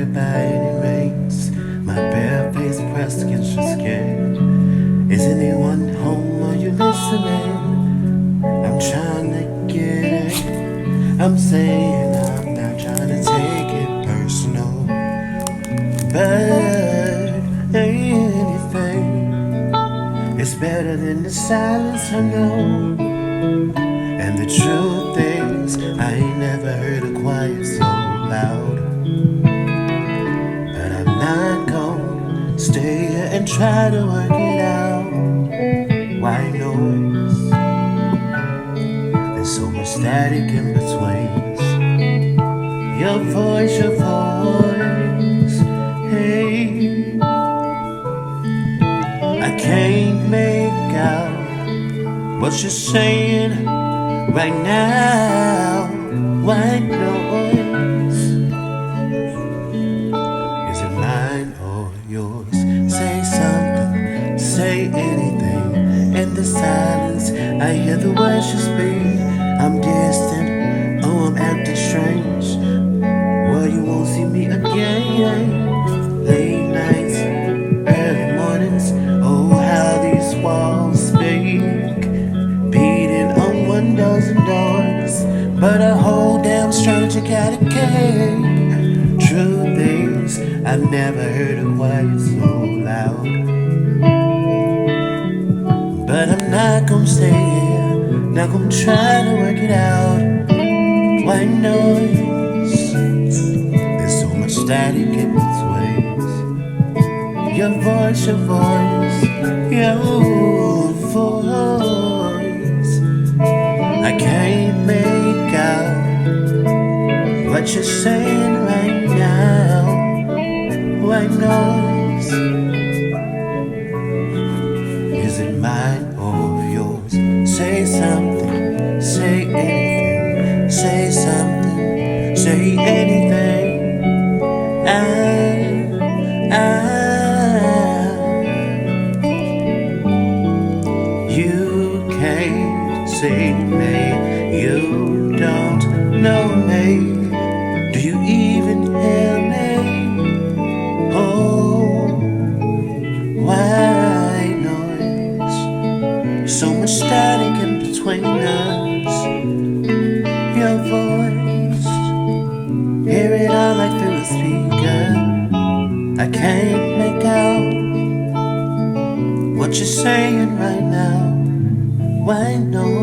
hurt by any race. My bare face pressed against your skin. Is anyone home? Are you listening? I'm trying to get it. I'm saying I'm not trying to take it personal, but anything is better than the silence, I know. And the truth is, I ain't never heard a quiet so loud. But I'm not gonna stay here and try to work it out. White noise, there's so much static in between. Your voice, hey, I can't make out what you're saying right now. White noise, is it mine or yours? Say something, say anything. In the silence, I hear the words you speak. I'm distant, oh I'm acting strange. Well, you won't see me again. Late nights, early mornings, oh how these walls speak. Beating on windows and doors, but a whole damn stranger gotta care. Truth is, I've never heard a quiet so loud. But I'm not gonna stay here, not gonna try to work it out. White noise, there's so much static in between. Your voice, your voice. I can't make out what you're saying right now. White noise, is it mine or yours? Say something, say anything, say something, say anything. You can't see me, you don't know me. Do you even hear me? Oh, white noise, so much static in between us. Your voice, hear it all like through a speaker. I can't make out what you're saying right now. White noise.